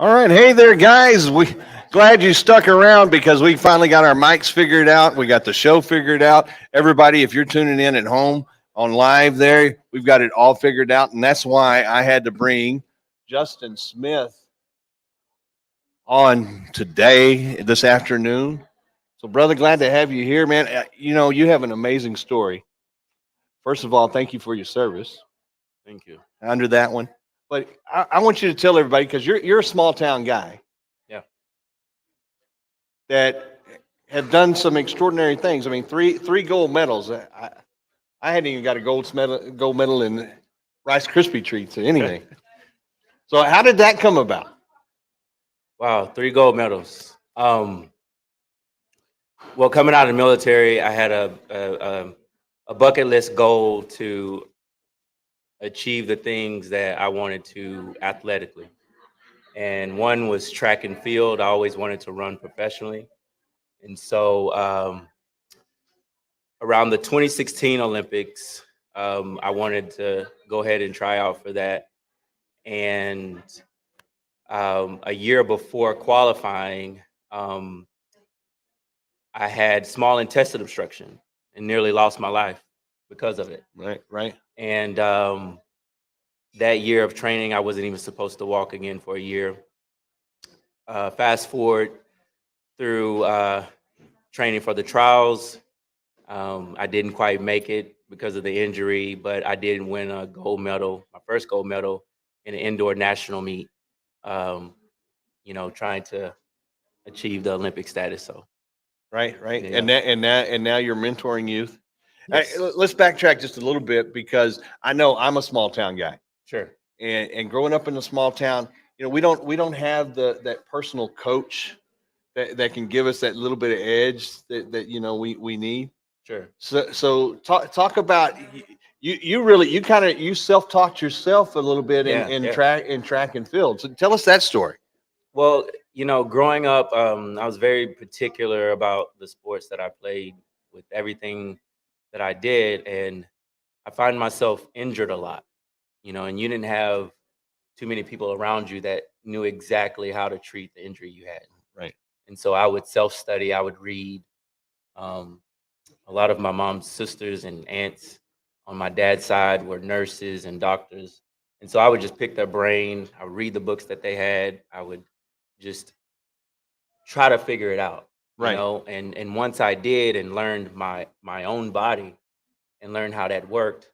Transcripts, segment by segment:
All right, hey there, guys. We glad you stuck around because we finally got our mics figured out. We got the show figured out. Everybody, if you're tuning in at home on live, there we've got it all figured out, and that's why I had to bring Justin Smith on today, this afternoon. So, brother, glad to have you here, man. You know, you have an amazing story. First of all, thank you for your service Thank you. under that one. But I want you to tell everybody because you're a small town guy Yeah. that have done some extraordinary things. I mean, three gold medals. I hadn't even got a gold medal in Rice Krispie treats or anything. So how did that come about? Wow, 3 gold medals. Well, coming out of the military, I had a bucket list goal to achieve the things that I wanted to athletically. And one was track and field. I always wanted to run professionally. And so around the 2016 Olympics, I wanted to go ahead and try out for that. And a year before qualifying, I had small intestine obstruction and nearly lost my life because of it. Right, right. And that year of training, I wasn't even supposed to walk again for a year. Fast forward through training for the trials, I didn't quite make it because of the injury, but I did win a gold medal, my first gold medal in an indoor national meet. Trying to achieve the Olympic status. So Right, right. yeah. And now you're mentoring youth. Yes. Let's backtrack just a little bit because I know I'm a small town guy. Sure. And growing up in a small town, we don't have that personal coach that can give us that little bit of edge that we need. Sure. So talk about you self-taught yourself a little bit Yeah, in yeah. track and field. So tell us that story. Well, growing up, I was very particular about the sports that I played with everything that I did. And I find myself injured a lot, and you didn't have too many people around you that knew exactly how to treat the injury you had. Right. And so I would self-study, I would read. A lot of my mom's sisters and aunts on my dad's side were nurses and doctors. And so I would just pick their brain. I would read the books that they had. I would just try to figure it out, Right. And once I did and learned my own body and learned how that worked,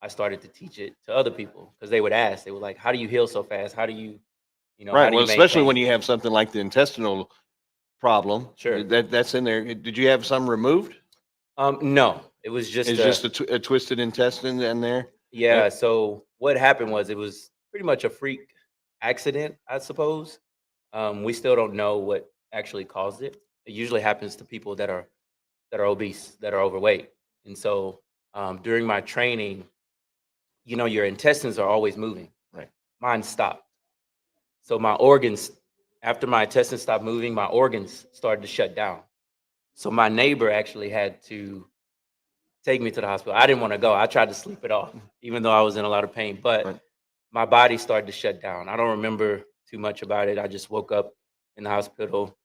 I started to teach it to other people because they would ask, they were like, how do you heal so fast? How do you, how Right. do Well, you especially when maintain? you have something like the intestinal problem. Sure. That's in there. Did you have some removed? No, it was just It's just a twisted intestine in there. yeah. So what happened was it was pretty much a freak accident, I suppose. We still don't know what actually caused it. It usually happens to people that are obese, that are overweight. And so during my training, your intestines are always moving. Right. Mine stopped. So my organs, after my intestines stopped moving, my organs started to shut down. So my neighbor actually had to take me to the hospital. I didn't want to go. I tried to sleep it off, even though I was in a lot of pain. But Right. my body started to shut down. I don't remember too much about it. I just woke up in the hospital,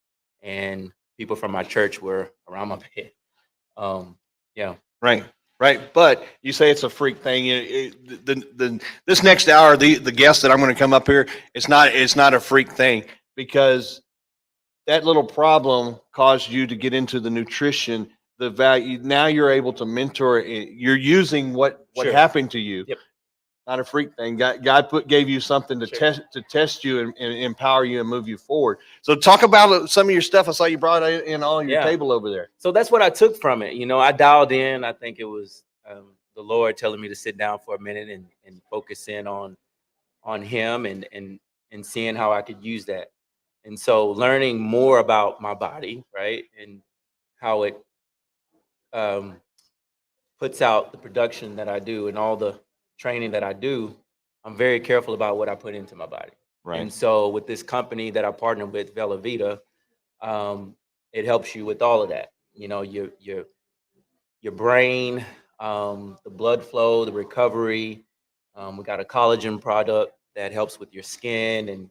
and people from my church were around my bed. Yeah. Right. Right. But you say it's a freak thing. This next hour, the guest that I'm going to come up here, it's not a freak thing because that little problem caused you to get into the nutrition, the value. Now you're able to mentor. You're using what Sure. happened to you. Yep. Not a freak thing. God gave you something to Sure. test you and empower you and move you forward. So talk about some of your stuff. I saw you brought in all your Yeah. table over there. So that's what I took from it. I dialed in. I think it was the Lord telling me to sit down for a minute and focus in on Him and seeing how I could use that. And so learning more about my body, right, and how it um, puts out the production that I do and all the training that I do, I'm very careful about what I put into my body. Right. And so with this company that I partner with, Vela Vita, it helps you with all of that. Your brain, the blood flow, the recovery. We got a collagen product that helps with your skin and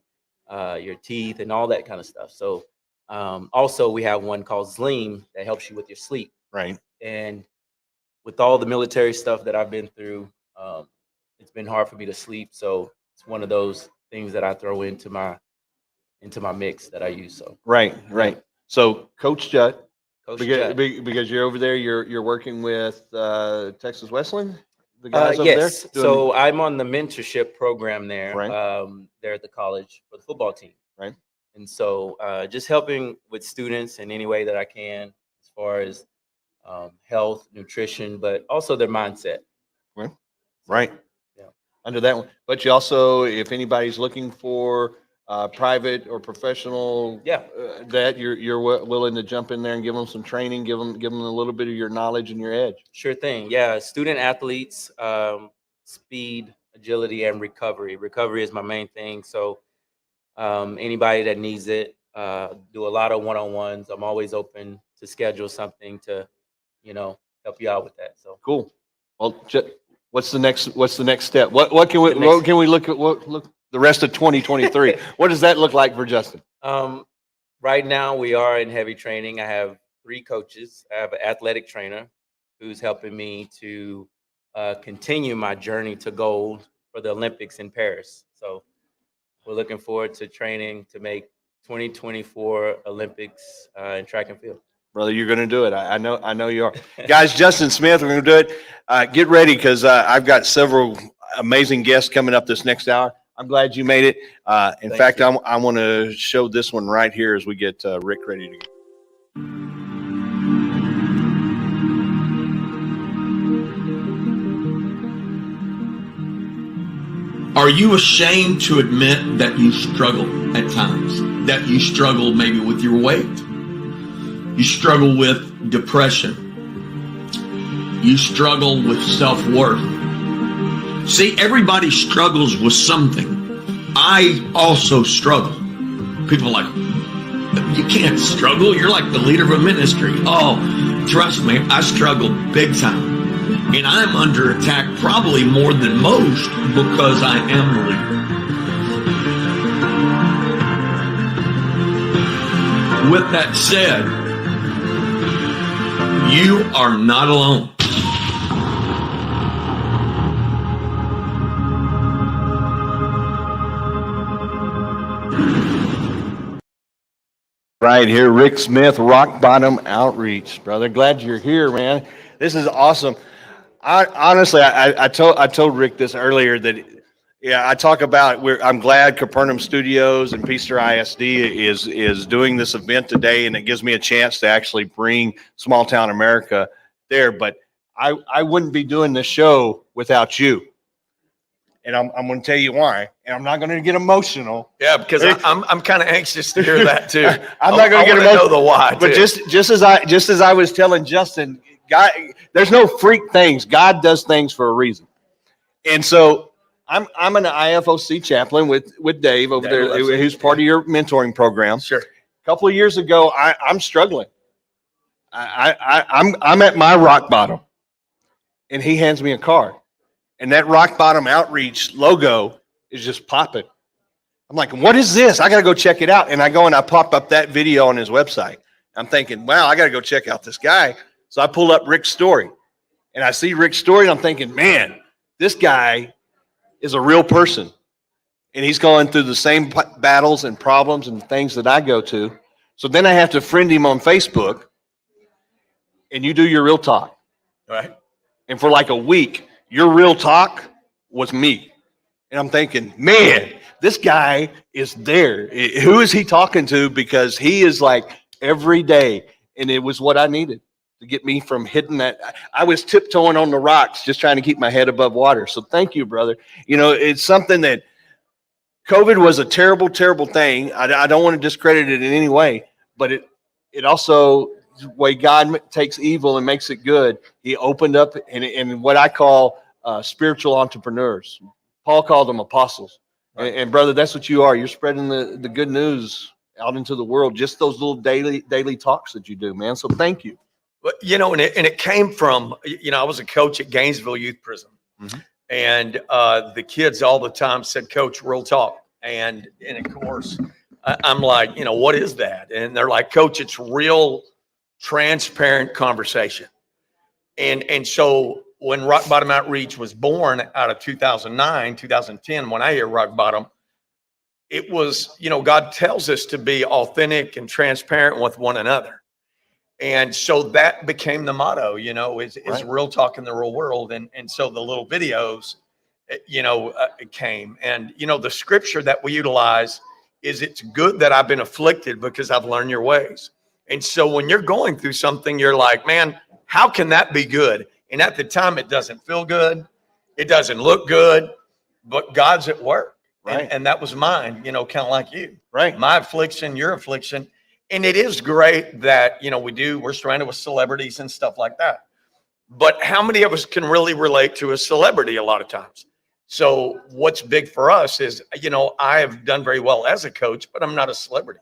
your teeth, and all that kind of stuff. So also we have one called Zleam that helps you with your sleep. Right. And with all the military stuff that I've been through, it's been hard for me to sleep. So it's one of those things that I throw into my mix that I use. So Right. So Coach Judd, Coach because, Judd. because you're over there, you're working with Texas Wesleyan, the guys over there. Yes. So I'm on the mentorship program there. Right. There at the college for the football team. Right. And so just helping with students in any way that I can, as far as health, nutrition, but also their mindset. Right. Yeah. Under that one. But you also, if anybody's looking for private or professional, that you're willing to jump in there and give them some training, give them a little bit of your knowledge and your edge. Sure thing. Yeah. Student athletes, speed, agility, and recovery. Recovery is my main thing. So anybody that needs it, do a lot of one-on-ones. I'm always open to schedule something to, help you out with that. So cool. Well, what's the next step? What can we look at? Look the rest of 2023. What does that look like for Justin? Right now we are in heavy training. I have 3 coaches. I have an athletic trainer who's helping me to continue my journey to gold for the Olympics in Paris. So we're looking forward to training to make 2024 Olympics in track and field. Brother, you're going to do it. I know you are. Guys, Justin Smith, we're going to do it. Get ready, because I've got several amazing guests coming up this next hour. I'm glad you made it. In fact, I want to show this one right here as we get Rick ready to go. Are you ashamed to admit that you struggle at times? That you struggle maybe with your weight? You struggle with depression? You struggle with self-worth? See, everybody struggles with something. I also struggle. People are like, you can't struggle. You're like the leader of a ministry. Oh, trust me, I struggle big time. And I'm under attack probably more than most because I am the leader. With that said, you are not alone. Right here, Rick Smith, Rock Bottom Outreach, brother. Glad you're here, man. This is awesome. I told Rick this earlier that, I talk about I'm glad Capernaum Studios and Peaster ISD is doing this event today, and it gives me a chance to actually bring small town America there. But I wouldn't be doing this show without you. And I'm going to tell you why. And I'm not going to get emotional. Yeah, because I'm kind of anxious to hear that too. I'm not going to get emotional. Know the why. But too. just as I was telling Justin, God, there's no freak things. God does things for a reason. And so I'm an IFOC chaplain with Dave over there, who's part of your mentoring program. Sure. A couple of years ago, I'm struggling. I'm at my rock bottom, and he hands me a card. And that Rock Bottom Outreach logo is just popping. I'm like, what is this? I got to go check it out. And I go and I pop up that video on his website. I'm thinking, wow, I got to go check out this guy. So I pull up Rick's story. And I see Rick's story, and I'm thinking, man, this guy is a real person. And he's going through the same battles and problems and things that I go to. So then I have to friend him on Facebook. And you do your real talk. Right. And for like a week, your real talk was me. And I'm thinking, man, this guy is there. Who is he talking to? Because he is like every day. And it was what I needed to get me from hitting that. I was tiptoeing on the rocks, just trying to keep my head above water. So thank you, brother. It's something that COVID was a terrible, terrible thing. I don't want to discredit it in any way, but it also, the way God takes evil and makes it good, he opened up in what I call spiritual entrepreneurs. Paul called them apostles. Right. And brother, that's what you are. You're spreading the good news out into the world, just those little daily talks that you do, man. So thank you. But, and it came from, I was a coach at Gainesville Youth Prison. Mm-hmm. And the kids all the time said, Coach, real talk. And of course, I'm like, what is that? And they're like, Coach, it's real transparent conversation. And so when Rock Bottom Outreach was born out of 2009, 2010, when I hear Rock Bottom, it was, God tells us to be authentic and transparent with one another. And so that became the motto, is real talk in the real world. And so the little videos, it came. And, the scripture that we utilize is, it's good that I've been afflicted because I've learned your ways. And so when you're going through something, you're like, man, how can that be good? And at the time, it doesn't feel good. It doesn't look good, but God's at work. Right. And that was mine, kind of like you. Right. My affliction, your affliction. And it is great that, we're surrounded with celebrities and stuff like that. But how many of us can really relate to a celebrity a lot of times? So what's big for us is, I have done very well as a coach, but I'm not a celebrity.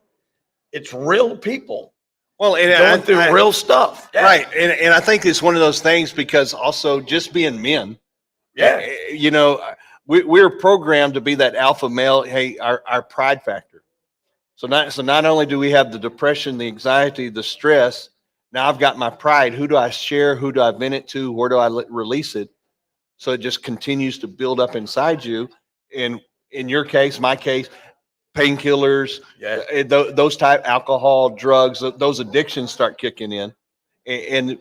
It's real people. Well, and going through real stuff. Yeah. Right. And I think it's one of those things, because also just being men, we're programmed to be that alpha male. Hey, our pride factor. So not only do we have the depression, the anxiety, the stress, now I've got my pride. Who do I share? Who do I vent it to? Where do I release it? So it just continues to build up inside you. And in your case, my case, painkillers, those type, alcohol, drugs, those addictions start kicking in, and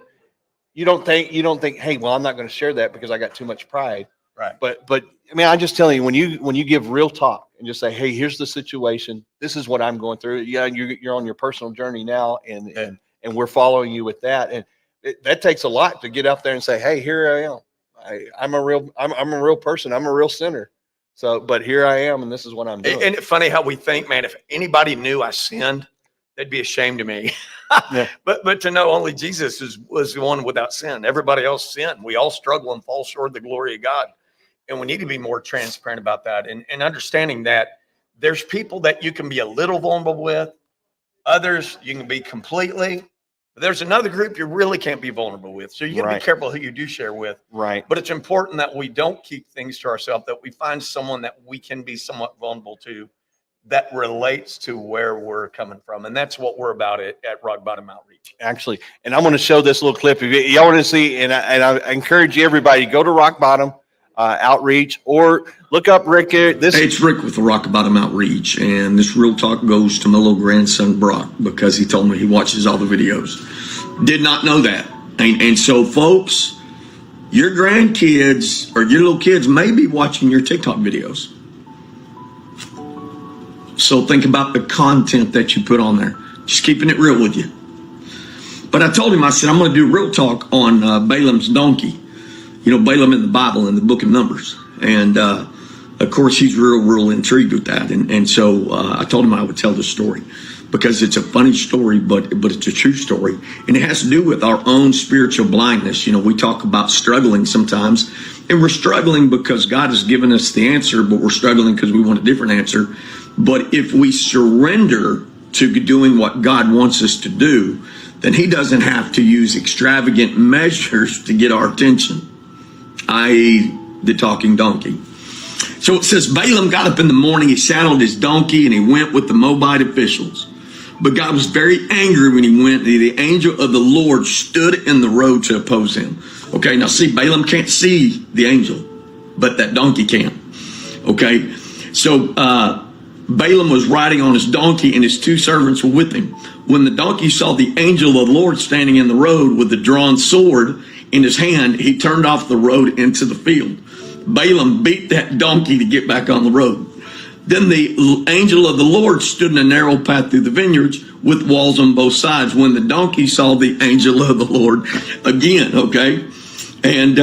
you don't think, hey, well, I'm not going to share that because I got too much pride. Right. But I mean, I'm just telling you, when you give real talk and just say, hey, here's the situation. This is what I'm going through. Yeah. You're on your personal journey now. And we're following you with that. And that takes a lot to get out there and say, hey, here I am. I'm a real person. I'm a real sinner. So, but here I am, and this is what I'm doing. And it's funny how we think, man, if anybody knew I sinned, they'd be ashamed of me. Yeah. But to know only Jesus was the one without sin. Everybody else sinned. We all struggle and fall short of the glory of God. And we need to be more transparent about that, and understanding that there's people that you can be a little vulnerable with, others you can be completely. There's another group you really can't be vulnerable with. So you got to be careful who you do share with. Right. But it's important that we don't keep things to ourselves, that we find someone that we can be somewhat vulnerable to, that relates to where we're coming from. And that's what we're about at Rock Bottom Outreach. Actually, and I'm going to show this little clip. If y'all want to see, and I encourage everybody, go to Rock Bottom Outreach, or look up Rick. Hey, it's Rick with the Rock Bottom Outreach, and this real talk goes to my little grandson Brock, because he told me he watches all the videos. Did not know that. And so, folks, your grandkids or your little kids may be watching your TikTok videos. So think about the content that you put on there. Just keeping it real with you. But I told him, I said, I'm going to do real talk on Balaam's donkey. Balaam in the Bible, in the book of Numbers. And, of course, he's real intrigued with that. And so I told him I would tell the story, because it's a funny story, but it's a true story. And it has to do with our own spiritual blindness. We talk about struggling sometimes, and we're struggling because God has given us the answer, but we're struggling because we want a different answer. But if we surrender to doing what God wants us to do, then he doesn't have to use extravagant measures to get our attention, i.e. the talking donkey. So it says, Balaam got up in the morning, he saddled his donkey, and he went with the Moabite officials. But God was very angry when he went. The angel of the Lord stood in the road to oppose him. Okay, now see, Balaam can't see the angel, but that donkey can. Okay, so Balaam was riding on his donkey, and his two servants were with him. When the donkey saw the angel of the Lord standing in the road with the drawn sword in his hand, he turned off the road into the field. Balaam beat that donkey to get back on the road. Then the angel of the Lord stood in a narrow path through the vineyards with walls on both sides. When the donkey saw the angel of the Lord again, okay? And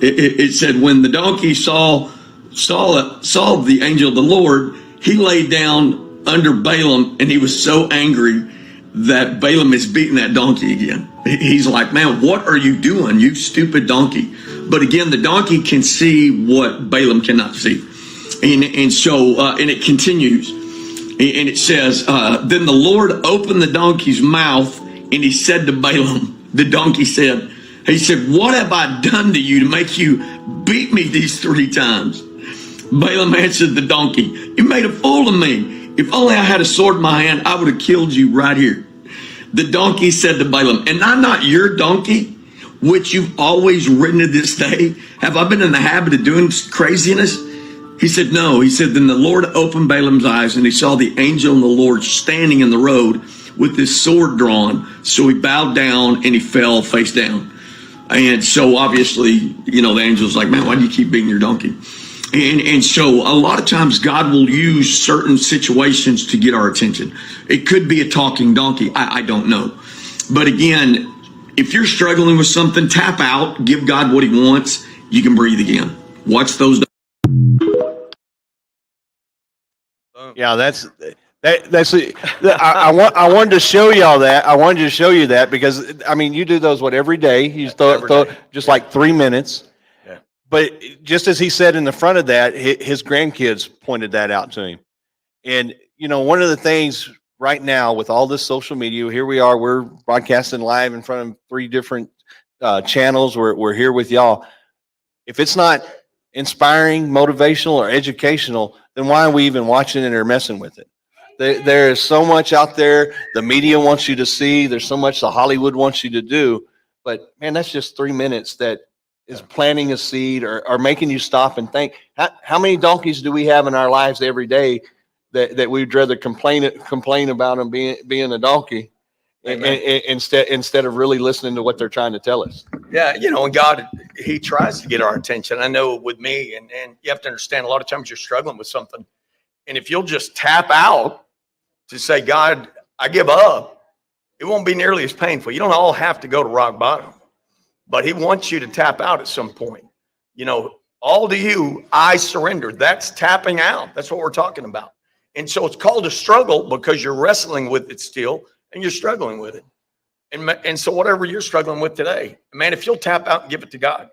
it said, when the donkey saw the angel of the Lord, he lay down under Balaam, and he was so angry that Balaam is beating that donkey again. He's like, man, what are you doing, you stupid donkey? But again, the donkey can see what Balaam cannot see. And so it continues. And it says, then the Lord opened the donkey's mouth, and he said to Balaam, the donkey said, he said, what have I done to you to make you beat me these 3 times? Balaam answered the donkey, "You made a fool of me. If only I had a sword in my hand, I would have killed you right here." The donkey said to Balaam, "And I'm not your donkey, which you've always ridden to this day? Have I been in the habit of doing craziness?" He said, "No." He said, "Then the Lord opened Balaam's eyes, and he saw the angel of the Lord standing in the road with his sword drawn. So he bowed down and he fell face down." And so obviously, the angel's like, "Man, why do you keep being your donkey?" And so a lot of times God will use certain situations to get our attention. It could be a talking donkey. I don't know. But again, if you're struggling with something, tap out, give God what he wants. You can breathe again. Watch those. Yeah, I wanted to show y'all that. I wanted to show you that because you do those every day. You throw just like 3 minutes. Yeah. But just as he said in the front of that, his grandkids pointed that out to him. And one of the things right now with all this social media, here we are, we're broadcasting live in front of 3 different channels. We're here with y'all. If it's not inspiring, motivational, or educational, then why are we even watching it or messing with it? There is so much out there the media wants you to see. There's so much the Hollywood wants you to do. But, man, that's just 3 minutes that is planting a seed or making you stop and think. How many donkeys do we have in our lives every day that we'd rather complain about them being a donkey instead of really listening to what they're trying to tell us? Yeah, and God, he tries to get our attention. I know with me, and you have to understand a lot of times you're struggling with something. And if you'll just tap out to say, "God, I give up," it won't be nearly as painful. You don't all have to go to rock bottom, but he wants you to tap out at some point. All to you, I surrender. That's tapping out. That's what we're talking about. And so it's called a struggle because you're wrestling with it still and you're struggling with it. And so whatever you're struggling with today, man, if you'll tap out and give it to God,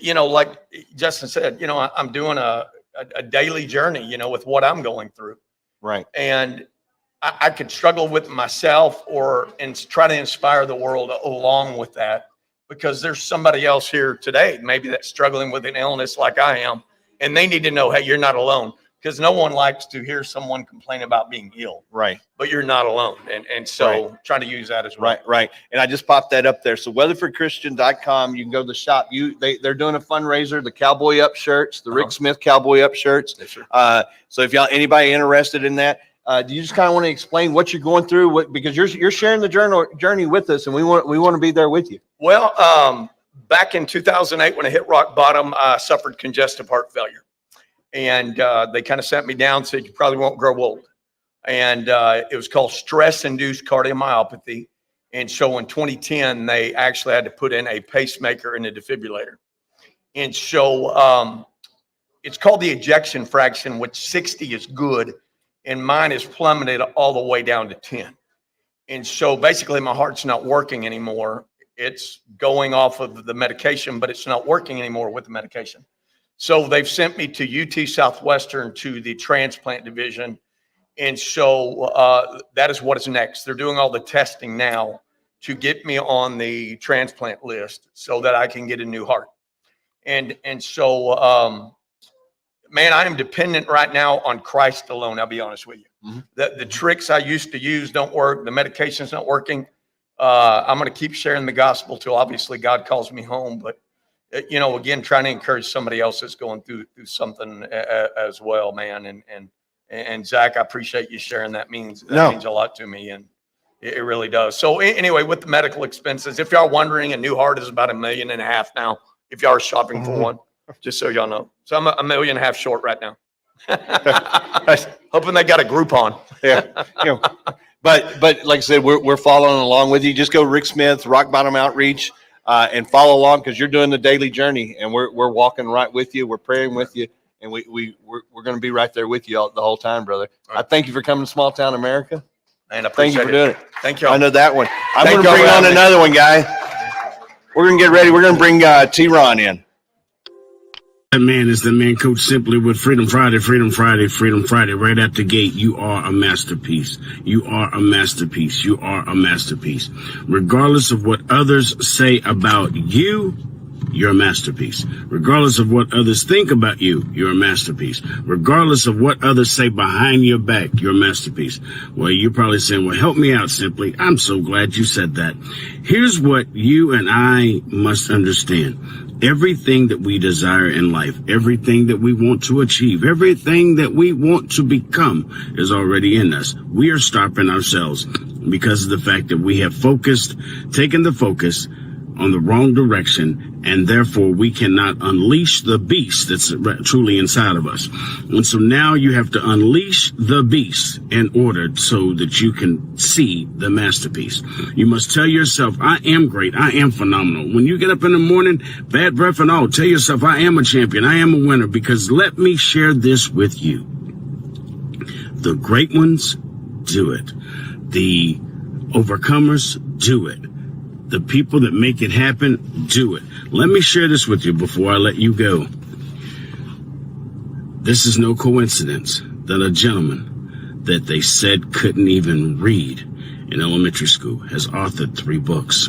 like Justin said, I'm doing a daily journey, with what I'm going through. Right. And I could struggle with myself and try to inspire the world along with that, because there's somebody else here today, maybe that's struggling with an illness like I am, and they need to know, hey, you're not alone, because no one likes to hear someone complain about being ill. Right. But you're not alone. And so trying to use that as well. Right. And I just popped that up there. So weatherfordchristian.com, you can go to the shop. They're doing a fundraiser, the Cowboy Up shirts, the Rick Smith Cowboy Up shirts. Yes, sir. So if anybody interested in that, do you just kind of want to explain what you're going through? Because you're sharing the journey with us, and we want to be there with you. Well, back in 2008, when I hit rock bottom, I suffered congestive heart failure. And they kind of sent me down, said, "You probably won't grow old." And it was called stress-induced cardiomyopathy. And so in 2010, they actually had to put in a pacemaker and a defibrillator. And so it's called the ejection fraction, which 60 is good. And mine is plummeted all the way down to 10. And so basically my heart's not working anymore. It's going off of the medication, but it's not working anymore with the medication. So they've sent me to UT Southwestern to the transplant division. And so that is what is next. They're doing all the testing now to get me on the transplant list so that I can get a new heart. And so, man, I am dependent right now on Christ alone. I'll be honest with you. Mm-hmm. The tricks I used to use don't work. The medication's not working. I'm going to keep sharing the gospel till obviously God calls me home. But again, trying to encourage somebody else that's going through something as well, man. And Zach, I appreciate you sharing that. Means a lot to me, and it really does. So anyway, with the medical expenses, if y'all wondering, a new heart is about $1.5 million now. If y'all are shopping for one, just so y'all know. So I'm $1.5 million short right now. Hoping they got a Groupon. Yeah. But like I said, we're following along with you. Just go Rick Smith, Rock Bottom Outreach. And follow along, because you're doing the daily journey, and we're walking right with you. We're praying with you, and we're going to be right there with you the whole time, brother. Right. I thank you for coming to Small Town America. And I thank you for doing it. Thank you. I know that one. I'm going to bring on another one, guy. We're going to get ready. We're going to bring T-Ron in. That man is the man, Coach Simply, with Freedom Friday, Freedom Friday, Freedom Friday. Right at the gate, you are a masterpiece. You are a masterpiece. You are a masterpiece. Regardless of what others say about you, you're a masterpiece. Regardless of what others think about you, you're a masterpiece. Regardless of what others say behind your back, you're a masterpiece. Well, you're probably saying, well, help me out, Simply. I'm so glad you said that. Here's what you and I must understand. Everything that we desire in life, everything that we want to achieve, everything that we want to become is already in us. We are stopping ourselves because of the fact that we have taken the focus on the wrong direction, and therefore we cannot unleash the beast that's truly inside of us. And so now you have to unleash the beast in order so that you can see the masterpiece. You must tell yourself, I am great. I am phenomenal. When you get up in the morning, bad breath and all, tell yourself, I am a champion. I am a winner, because let me share this with you. The great ones do it. The overcomers do it. The people that make it happen, do it. Let me share this with you before I let you go. This is no coincidence that a gentleman that they said couldn't even read in elementary school has authored 3 books.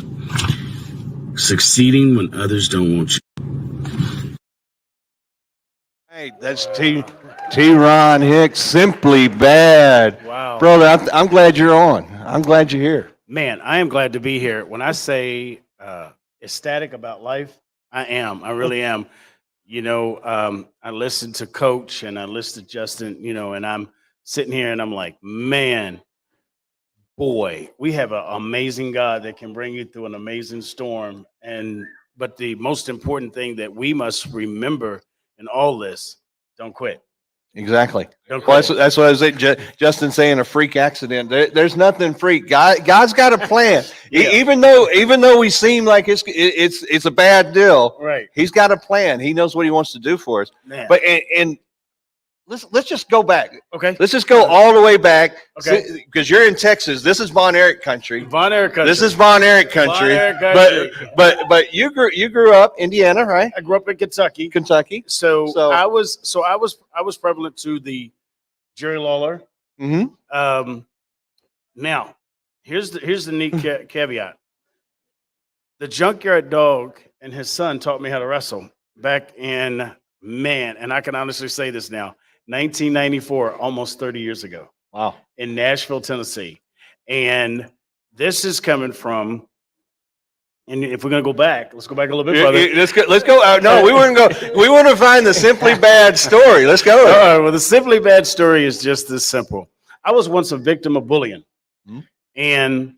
Succeeding when others don't want you. Hey, that's Ron Hicks Simply Badd. Wow. Brother, I'm glad you're on. I'm glad you're here. Man, I am glad to be here. When I say ecstatic about life, I am. I really am. I listened to Coach and I listened to Justin, and I'm sitting here and I'm like, man, boy, we have an amazing God that can bring you through an amazing storm. But the most important thing that we must remember in all this, don't quit. Exactly. Don't Well, quit. that's what I was saying. Justin saying a freak accident. There's nothing freak. God's got a plan. Yeah. Even though we seem like it's a bad deal, Right. He's got a plan. He knows what He wants to do for us. Man. But and let's just go back. Okay. Let's just go all the way back. Okay. Because you're in Texas. This is Von Erich country. Von Erich country. This is Von Erich country. Von Erich country. But you grew up Indiana, right? I grew up in Kentucky. Kentucky. So So- I was prevalent to the Jerry Lawler. Mm-hmm. Now, here's the neat caveat. The Junkyard Dog and his son taught me how to wrestle back in, and I can honestly say this now, 1994, almost 30 years ago, Wow. in Nashville, Tennessee. And this is coming from, and if we're gonna go back, let's go back a little bit further. Let's go. No, we want to go. We want to find the Simply Badd story. Let's go. All right, well, the Simply Badd story is just this simple. I was once a victim of bullying. Mhm. And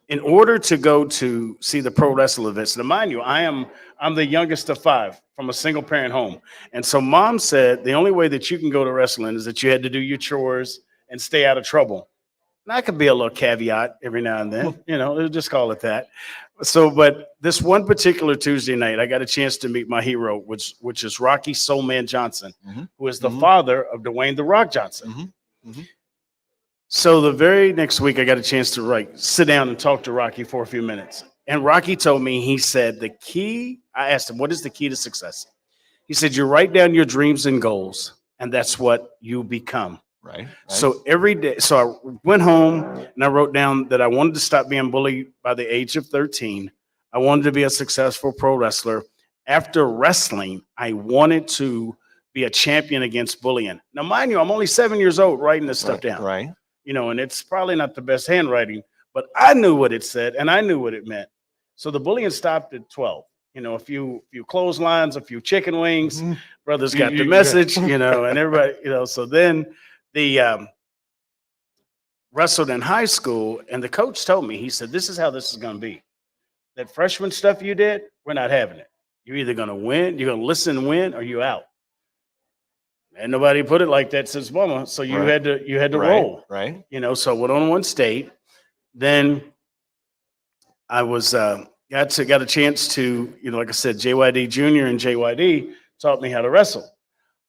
in order to go to see the pro wrestling events, now mind you, I'm the youngest of 5 from a single parent home. And so mom said the only way that you can go to wrestling is that you had to do your chores and stay out of trouble. And that could be a little caveat every now and then, we'll just call it that. So, but this one particular Tuesday night, I got a chance to meet my hero, which is Rocky Soulman Johnson, Mhm. who is the Mhm. father of Dwayne "The Rock" Johnson. Mhm. Mhm. So the very next week, I got a chance to sit down and talk to Rocky for a few minutes. And Rocky told me, he said, I asked him, what is the key to success? He said, you write down your dreams and goals, and that's what you become. Right. So every day, so I went home and I wrote down that I wanted to stop being bullied by the age of 13. I wanted to be a successful pro wrestler. After wrestling, I wanted to be a champion against bullying. Now, mind you, I'm only 7 years old writing this stuff down. Right. And it's probably not the best handwriting, but I knew what it said and I knew what it meant. So the bullying stopped at 12. A few clotheslines, a few chicken wings. Mhm. Brothers got the message, and everybody, So then the wrestled in high school, and the coach told me, he said, this is how this is going to be. That freshman stuff you did, we're not having it. You're either going to win, you're going to listen and win, or you out. And nobody put it like that since mama. So you Right. had to Right. roll. Right. So went on one state. Then I was got a chance to, like I said, JYD Jr. and JYD taught me how to wrestle.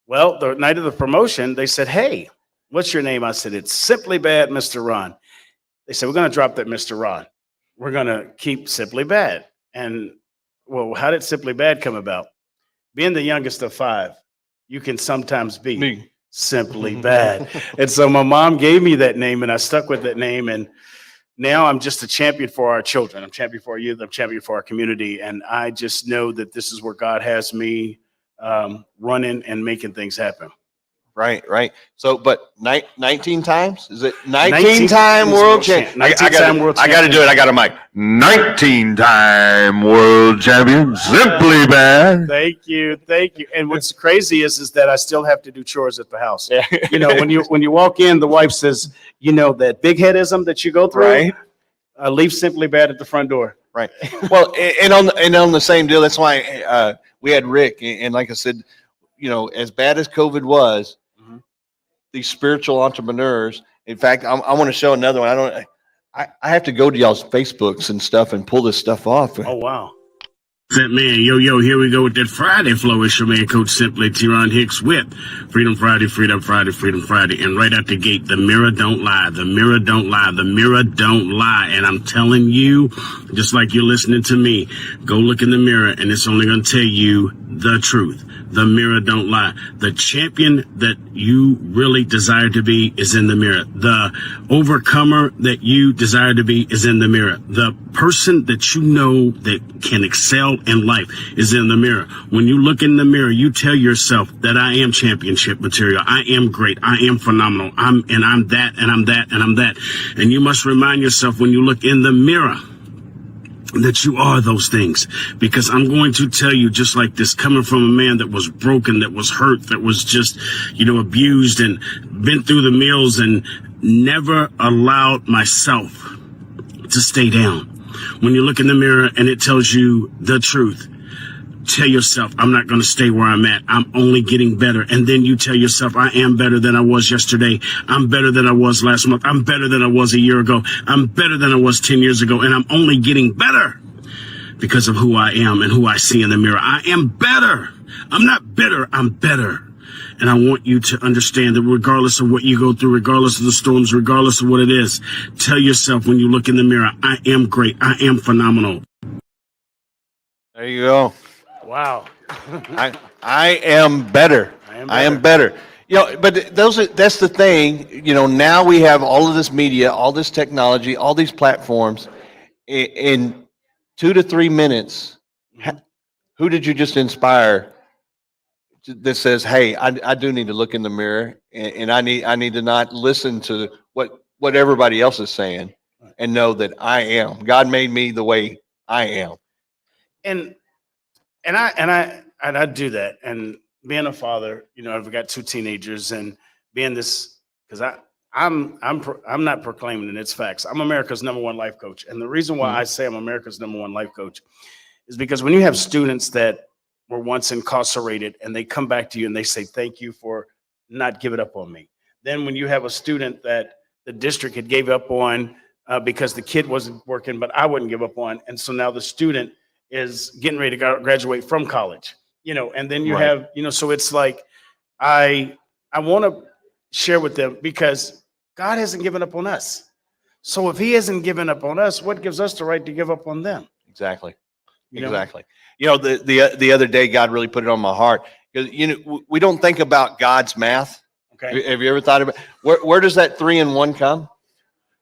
Well, the night of the promotion, they said, hey, what's your name? I said, it's Simply Badd, Mr. Ron. They said, we're going to drop that Mr. Ron. We're going to keep Simply Badd. And, well, how did Simply Badd come about? Being the youngest of 5, you can sometimes be Simply Badd. And so my mom gave me that name, and I stuck with that name. And now I'm just a champion for our children. I'm champion for our youth. I'm champion for our community. And I just know that this is where God has me running and making things happen. Right, right. So, but 19 times? Is it 19 19-time world champion? I 19-time world got to champion. do it. I got a mic. 19-time world champion. Simply Badd. Thank you. Thank you. And what's crazy is that I still have to do chores at the house. Yeah. You know, when you walk in, the wife says, you know, that big headism that you go through, Right. Leave Simply Badd at the front door. Right. Well, and on the same deal, that's why we had Rick. And like I said, you know, as bad as COVID was, these spiritual entrepreneurs. In fact, I want to show another one. I have to go to y'all's Facebooks and stuff and pull this stuff off. Oh, wow. That man, yo, here we go with that Friday flow. It's your man, Coach Simply, Teron Hicks with Freedom Friday, Freedom Friday, Freedom Friday. And right out the gate, the mirror don't lie. The mirror don't lie. The mirror don't lie. And I'm telling you, just like you're listening to me, go look in the mirror and it's only going to tell you the truth. The mirror don't lie. The champion that you really desire to be is in the mirror. The overcomer that you desire to be is in the mirror. The person that you know that can excel in life is in the mirror. When you look in the mirror, you tell yourself that I am championship material. I am great. I am phenomenal. I'm that, and I'm that, and I'm that. And you must remind yourself when you look in the mirror that you are those things, because I'm going to tell you, just like this, coming from a man that was broken, that was hurt, that was just, you know, abused and been through the mills and never allowed myself to stay down. When you look in the mirror and it tells you the truth, tell yourself, I'm not going to stay where I'm at. I'm only getting better. And then you tell yourself, I am better than I was yesterday. I'm better than I was last month. I'm better than I was a year ago. I'm better than I was 10 years ago. And I'm only getting better because of who I am and who I see in the mirror. I am better. I'm not bitter. I'm better. And I want you to understand that regardless of what you go through, regardless of the storms, regardless of what it is, tell yourself when you look in the mirror, I am great. I am phenomenal. There you go. Wow. I am better. I am better. You know, but that's the thing. You know, now we have all of this media, all this technology, all these platforms. In 2 to 3 minutes, who did you just inspire that says, "Hey, I do need to look in the mirror, and I need to not listen to what everybody else is saying, and know that I am. God made me the way I am." And I do that. And being a father, you know, I've got 2 teenagers, and being this, because I'm not proclaiming it, it's facts. I'm America's #1 life coach. And the reason why I say I'm America's #1 life coach is because when you have students that were once incarcerated and they come back to you and they say, thank you for not giving up on me. Then when you have a student that the district had gave up on because the kid wasn't working, but I wouldn't give up on. And so now the student is getting ready to graduate from college, you know, and then you have, you know, so it's like, I want to share with them, because God hasn't given up on us. So if he hasn't given up on us, what gives us the right to give up on them? Exactly. You know? Exactly. You know, the other day, God really put it on my heart, because, you know, we don't think about God's math. Okay. Have you ever thought about where does that 3 and 1 come?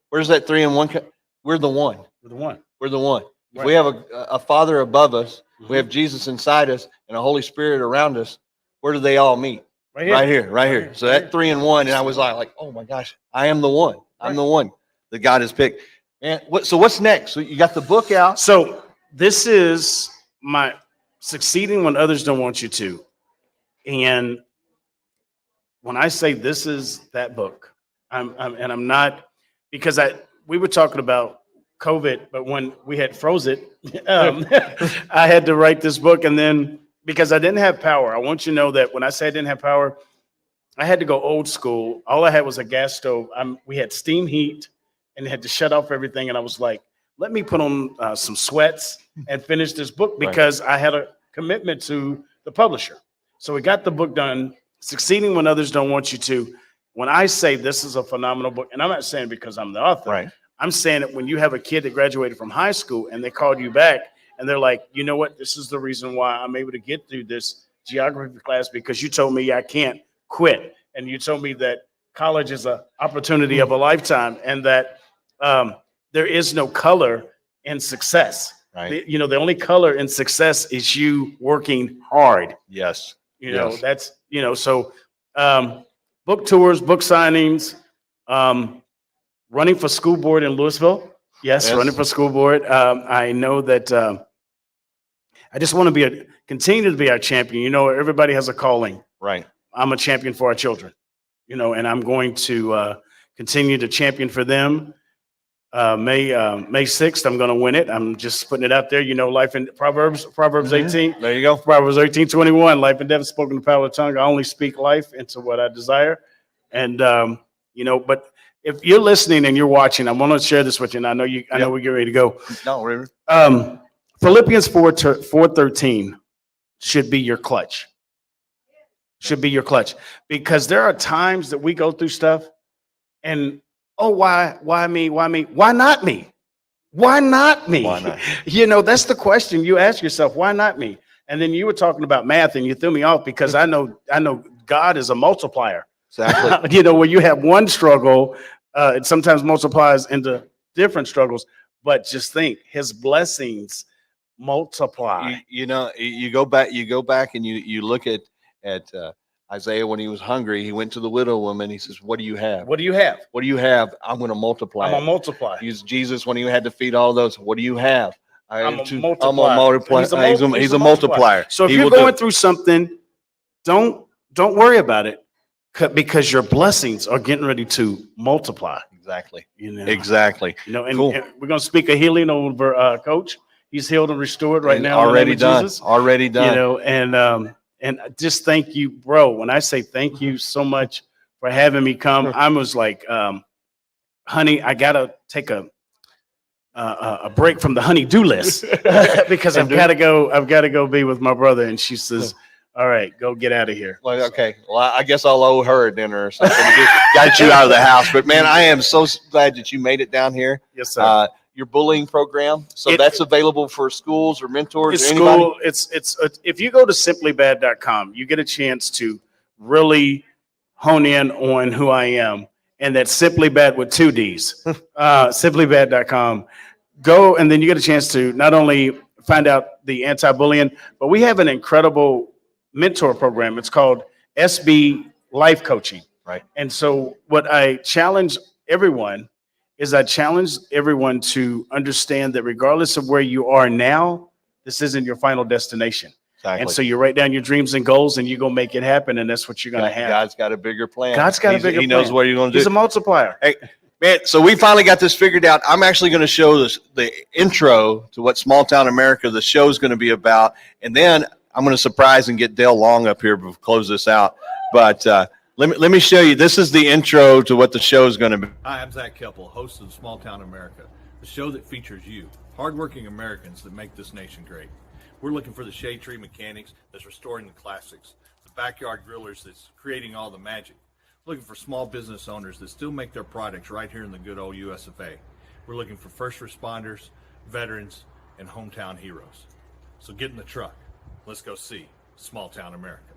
Where does that 3 and 1 come? We're the one. We're the one. We're the one. If Right. we have a Father above us, we have Jesus inside us, and a Holy Spirit around us. Where do they all meet? Right here. Right here. Right here. So that 3 and 1, and I was like, oh my gosh, I am the one. I'm the one that God has picked. And so what's next? So you got the book out. So this is my Succeeding When Others Don't Want You to. And when I say this is that book, I'm not, because we were talking about COVID, but when we had froze it, I had to write this book. And then because I didn't have power, I want you to know that when I say I didn't have power, I had to go old school. All I had was a gas stove. We had steam heat and had to shut off everything. And I was like, let me put on some sweats and finish this book, because I had a commitment to the publisher. So we got the book done, Succeeding When Others Don't Want You to. When I say this is a phenomenal book, and I'm not saying because I'm the author, Right. I'm saying that when you have a kid that graduated from high school and they called you back and they're like, you know what, this is the reason why I'm able to get through this geography class, because you told me I can't quit. And you told me that college is an opportunity of a lifetime, and that there is no color in success. Right. You know, the only color in success is you working hard. Yes. You know, Yes. that's, you know, so book tours, book signings, running for school board in Louisville. Yes, Yes. running for school board. I know that I just want to continue to be our champion. You know, everybody has a calling. Right. I'm a champion for our children, you know, and I'm going to continue to champion for them. May 6th, I'm going to win it. I'm just putting it out there. You know, life in Proverbs 18. There you go. Proverbs 18:21. Life and death is spoken the power of the tongue. I only speak life into what I desire. And you know, but if you're listening and you're watching, I want to share this with you. And I know we're getting ready to go. No, River. Philippians 4:13 should be your clutch. Should be your clutch, because there are times that we go through stuff and why me? Why me? Why not me? Why not me? Why not? You know, that's the question you ask yourself. Why not me? And then you were talking about math and you threw me off because I know God is a multiplier. Exactly. You know, where you have one struggle, it sometimes multiplies into different struggles. But just think, his blessings multiply. You know, you go back and you look at Isaiah when he was hungry. He went to the widow woman. He says, "What do you have? What do you have? What do you have? I'm going to multiply." I'm it." gonna multiply. Use Jesus when he had to feed all those. What do you have? I'm a I'm multiplier. a multiplier. He's a multiplier. So if He you're will do going it. through something, don't worry about it, because your blessings are getting ready to multiply. Exactly. You know, Exactly. You know, and, Cool. and we're gonna speak a healing over Coach. He's healed and restored right And now. in the already name of done. Jesus. Already done. You know, and just thank you, bro. When I say thank you so much for having me come, I was like, honey, I gotta take a break from the honey-do list because I've got to go be with my brother. And she says, all right, go get out of here. Well, okay. Well, I guess I'll owe her a dinner or something to get you out of the house. But man, I am so glad that you made it down here. Yes, sir. Your bullying program. So It- that's available for schools or mentors It's or anybody. school. It's if you go to simplybadd.com, you get a chance to really hone in on who I am. And that's Simply Badd with 2 D's. Simplybadd.com. Go, and then you get a chance to not only find out the anti-bullying, but we have an incredible mentor program. It's called SB Life Coaching. Right. And so what I challenge everyone to understand that regardless of where you are now, this isn't your final destination. Exactly. And so you write down your dreams and goals and you go make it happen. And that's what you're going to have. God's got a bigger plan. God's got a bigger He knows plan. what you're going to He's do. a multiplier. Hey, man, so we finally got this figured out. I'm actually going to show the intro to what Small Town America, the show, is going to be about. And then I'm going to surprise and get Dale Long up here to close this out. But let me show you. This is the intro to what the show is going to be. Hi, I'm Zach Kepple, host of Small Town America, the show that features you, hardworking Americans that make this nation great. We're looking for the shade tree mechanics that's restoring the classics, the backyard grillers that's creating all the magic. Looking for small business owners that still make their products right here in the good old US of A. We're looking for first responders, veterans, and hometown heroes. So get in the truck. Let's go see Small Town America.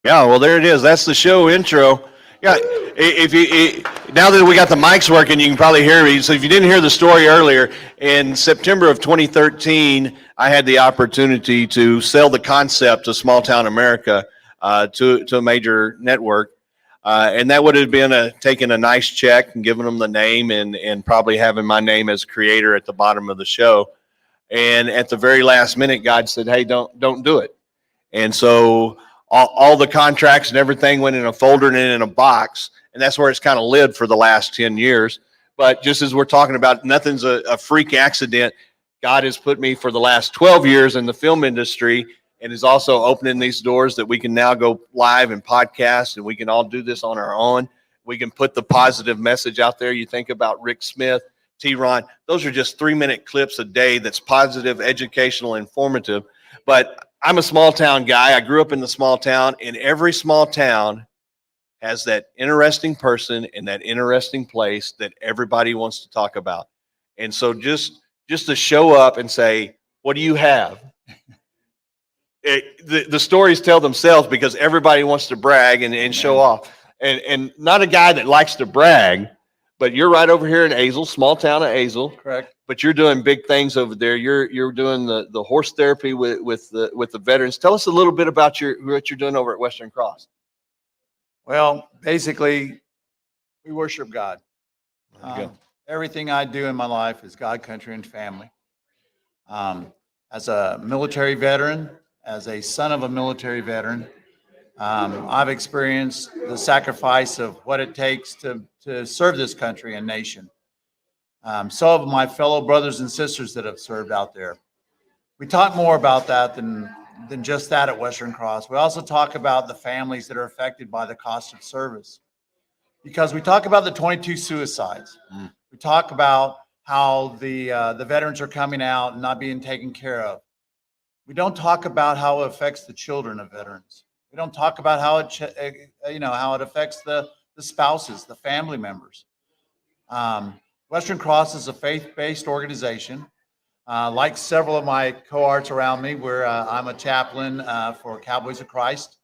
Yeah, well, there it is. That's the show intro. Yeah, if you now that we got the mics working, you can probably hear me. So if you didn't hear the story earlier, in September of 2013, I had the opportunity to sell the concept of Small Town America to a major network, and that would have been taking a nice check and giving them the name and probably having my name as creator at the bottom of the show. And at the very last minute, God said, "Hey, don't do it." And so all the contracts and everything went in a folder and in a box. And that's where it's kind of lived for the last 10 years. But just as we're talking about, nothing's a freak accident. God has put me for the last 12 years in the film industry and is also opening these doors that we can now go live and podcast, and we can all do this on our own. We can put the positive message out there. You think about Rick Smith, T-Ron, those are just 3-minute clips a day that's positive, educational, informative. But I'm a small town guy. I grew up in the small town, and every small town has that interesting person in that interesting place that everybody wants to talk about. And so just to show up and say, what do you have? The stories tell themselves because everybody wants to brag and show off. And not a guy that likes to brag, but you're right over here in Azle, small town of Azle. Correct. But you're doing big things over there. You're doing the horse therapy with the veterans. Tell us a little bit about what you're doing over at Western Cross. Well, basically, we worship God. There you go. Everything I do in my life is God, country, and family. As a military veteran, as a son of a military veteran, I've experienced the sacrifice of what it takes to serve this country and nation. So have my fellow brothers and sisters that have served out there. We talk more about that than just that at Western Cross. We also talk about the families that are affected by the cost of service, because we talk about the 22 suicides. We talk about how the veterans are coming out and not being taken care of. We don't talk about how it affects the children of veterans. We don't talk about how it affects the spouses, the family members. Western Cross is a faith-based organization. Like several of my cohorts around me, where I'm a chaplain for Cowboys of Christ.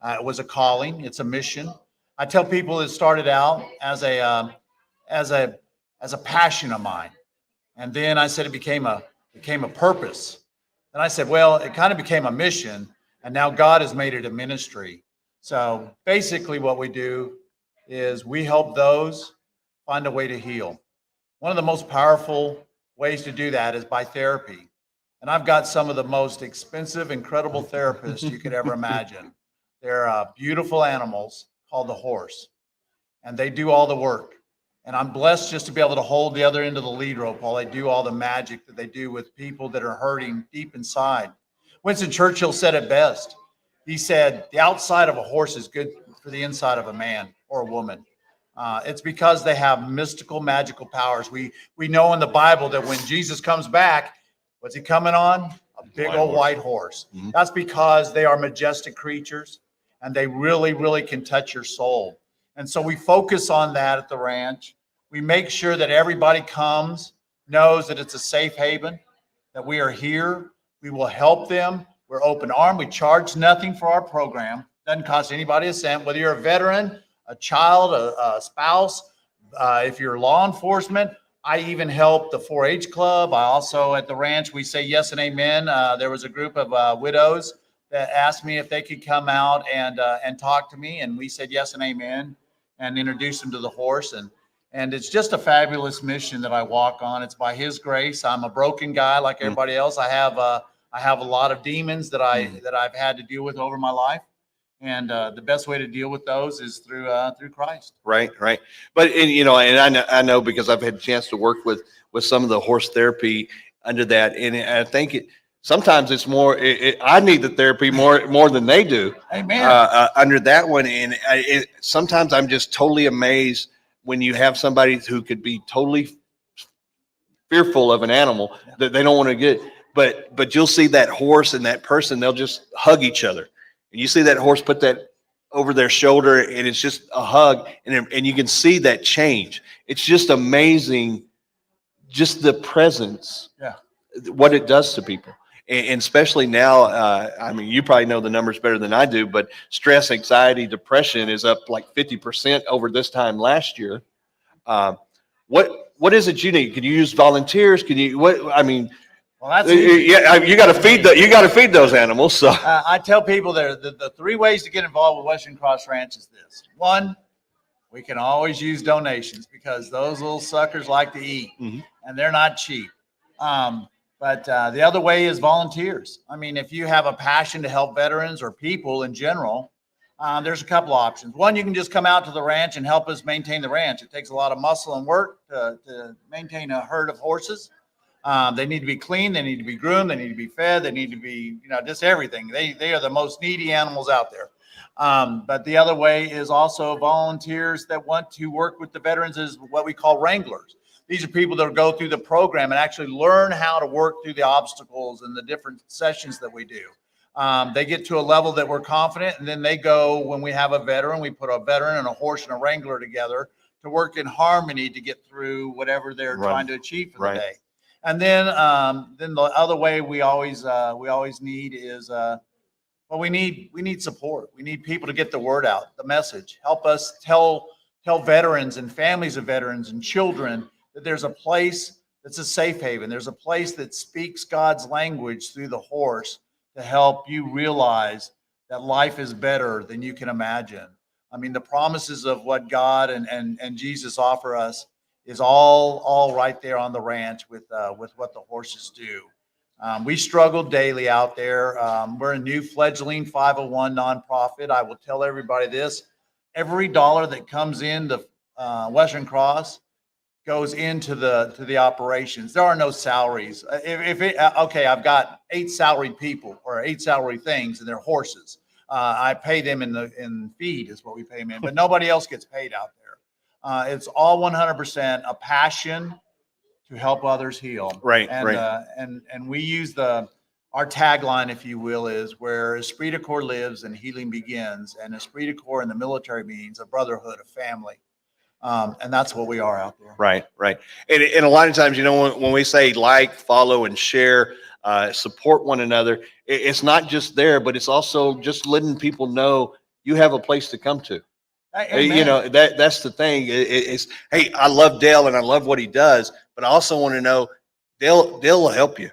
It was a calling. It's a mission. I tell people it started out as a passion of mine, and then I said it became a purpose. And I said, well, it kind of became a mission, and now God has made it a ministry. So basically, what we do is we help those find a way to heal. One of the most powerful ways to do that is by therapy. And I've got some of the most expensive, incredible therapists you could ever imagine. They're beautiful animals called the horse, and they do all the work. And I'm blessed just to be able to hold the other end of the lead rope while they do all the magic that they do with people that are hurting deep inside. Winston Churchill said it best. He said, the outside of a horse is good for the inside of a man or a woman. It's because they have mystical, magical powers. We know in the Bible that when Jesus comes back, what's he coming on? A big old white horse. Mm-hmm. That's because they are majestic creatures, and they really, really can touch your soul. And so we focus on that at the ranch. We make sure that everybody knows that it's a safe haven, that we are here. We will help them. We're open armed. We charge nothing for our program. Doesn't cost anybody a cent, whether you're a veteran, a child, a spouse, if you're law enforcement. I even help the 4-H club. I also, at the ranch, we say yes and amen. There was a group of widows that asked me if they could come out and talk to me, and we said yes and amen and introduce them to the horse. And it's just a fabulous mission that I walk on. It's by His grace. I'm a broken guy like everybody else. I have a lot of demons that I've had to deal with over my life. And the best way to deal with those is through Christ. Right. But and I know because I've had a chance to work with some of the horse therapy under that, and I think sometimes it's more. I need the therapy more than they do. Amen. Under that one, and sometimes I'm just totally amazed when you have somebody who could be totally fearful of an animal that they don't want to get, but you'll see that horse and that person, they'll just hug each other. And you see that horse put that over their shoulder, and it's just a hug, and you can see that change. It's just amazing, just the presence, what it does to people. and especially now, I mean, you probably know the numbers better than I do, but stress, anxiety, depression is up like 50% over this time last year. What is it you need? Can you use volunteers? Can you, what, I mean, Well, that's easy. yeah, you got to feed those animals. So I tell people there the three ways to get involved with Western Cross Ranch is this. One, we can always use donations because those little suckers like to eat, and they're not cheap. But the other way is volunteers. I mean, if you have a passion to help veterans or people in general, there's a couple options. One, you can just come out to the ranch and help us maintain the ranch. It takes a lot of muscle and work to maintain a herd of horses. They need to be clean. They need to be groomed. They need to be fed. They need to be, just everything. They are the most needy animals out there. But the other way is also volunteers that want to work with the veterans is what we call wranglers. These are people that go through the program and actually learn how to work through the obstacles and the different sessions that we do. They get to a level that we're confident, and then they go, when we have a veteran, we put a veteran and a horse and a wrangler together to work in harmony to get through whatever they're trying to achieve for the day. And then the other way we always need is, we need support. We need people to get the word out, the message. Help us tell veterans and families of veterans and children that there's a place that's a safe haven. There's a place that speaks God's language through the horse to help you realize that life is better than you can imagine. I mean, the promises of what God and Jesus offer us is all right there on the ranch with what the horses do. We struggle daily out there. We're a new fledgling 501 nonprofit. I will tell everybody this: every dollar that comes into Western Cross goes into the operations. There are no salaries. I've got 8 salaried people or 8 salaried things, and they're horses. I pay them in feed is what we pay them in, but nobody else gets paid out there. It's all 100% a passion to help others heal. Right. And we use our tagline, if you will, is where esprit de corps lives and healing begins. And esprit de corps in the military means a brotherhood, a family. And that's what we are out there. Right. And a lot of times, when we say like, follow, and share, support one another, it's not just there, but it's also just letting people know you have a place to come to. Amen. That's the thing. It's, hey, I love Dale and I love what he does, but I also want to know Dale will help you.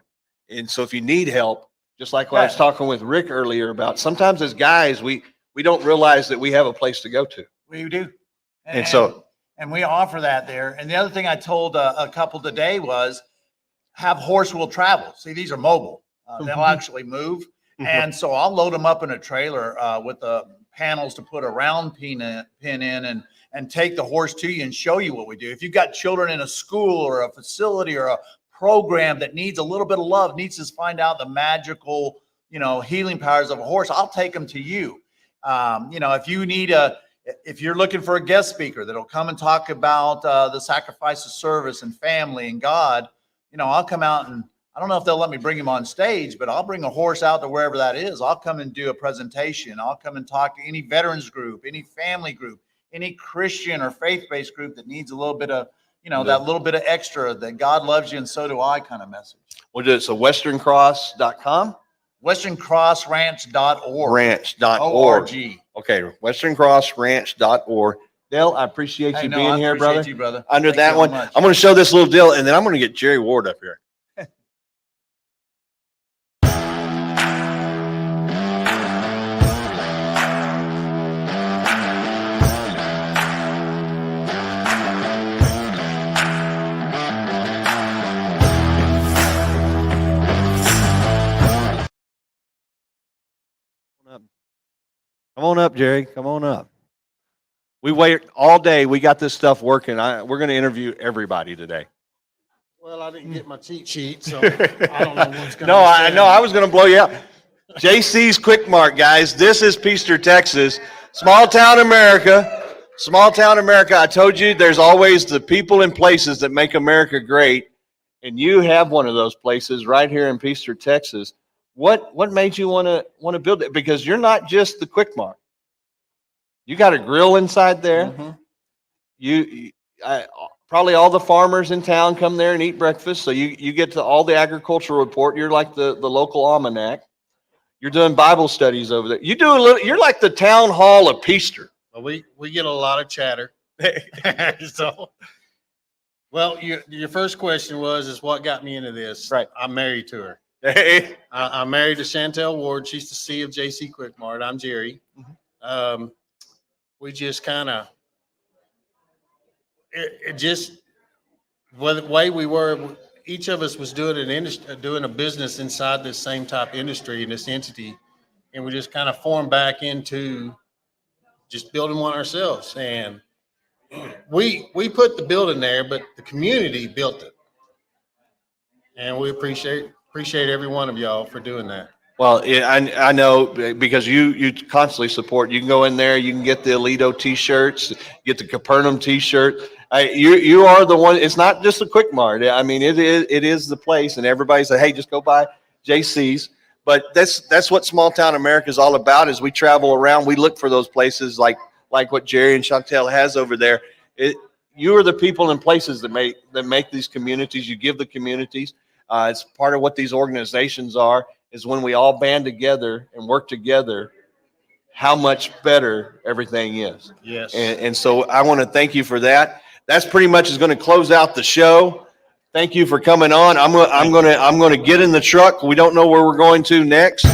And so if you need help, just like what I was talking with Rick earlier about, sometimes as guys, we don't realize that we have a place to go to. We do. And we offer that there. And the other thing I told a couple today was have horse will travel. See, these are mobile. They'll actually move. And so I'll load them up in a trailer with the panels to put a round pin in and take the horse to you and show you what we do. If you've got children in a school or a facility or a program that needs a little bit of love, needs to find out the magical, healing powers of a horse, I'll take them to you. If you're looking for a guest speaker that'll come and talk about the sacrifice of service and family and God, I'll come out, and I don't know if they'll let me bring him on stage, but I'll bring a horse out to wherever that is. I'll come and do a presentation. I'll come and talk to any veterans group, any family group, any Christian or faith-based group that needs a little bit of, that little bit of extra, that God loves you and so do I kind of message. We'll do it. So westerncross.com? westerncrossranch.org. Ranch.org. O-R-G. Okay, westerncrossranch.org. Dale, I appreciate you being here, brother. You, brother. Under Thank that you one, much. I'm going to show this little deal, and then I'm going to get Jerry Ward up here. Come on up, Jerry. Come on up. We wait all day. We got this stuff working. We're going to interview everybody today. Well, I didn't get my cheat sheet, so I don't know what's going to No, I know. I was going to blow you out. JC's Quick Mart, guys. This is Peaster, Texas. Small town America. Small town America. I told you there's always the people and places that make America great. And you have one of those places right here in Peaster, Texas. What made you want to build it? Because you're not just the Quick Mart. You got a grill inside there. Mm-hmm. probably all the farmers in town come there and eat breakfast. So you get to all the agricultural report. You're like the local almanac. You're doing Bible studies over there. You do a little, you're like the town hall of Peaster. Well, we get a lot of chatter. So, well, your first question is what got me into this? Right. I'm married to her. Hey. I'm married to Chantel Ward. She's the C of JC Quick Mart. I'm Jerry. We just kind of, it just, well, the way we were, each of us was doing doing a business inside this same type industry and this entity. And we just kind of formed back into just building one ourselves. And we put the building there, but the community built it. And we appreciate every one of y'all for doing that. Well, I know because you constantly support. You can go in there. You can get the Alito T-shirts, get the Capernaum T-shirt. You are the one. It's not just a Quick Mart. I mean, it is the place, and everybody said, "Hey, just go buy JC's." But that's what small town America is all about. As we travel around, we look for those places like what Jerry and Chantel has over there. You are the people and places that make these communities. You give the communities. It's part of what these organizations are. Is when we all band together and work together, how much better everything is. Yes. And so I want to thank you for that. That's pretty much is going to close out the show. Thank you for coming on. I'm going to get in the truck. We don't know where we're going to next.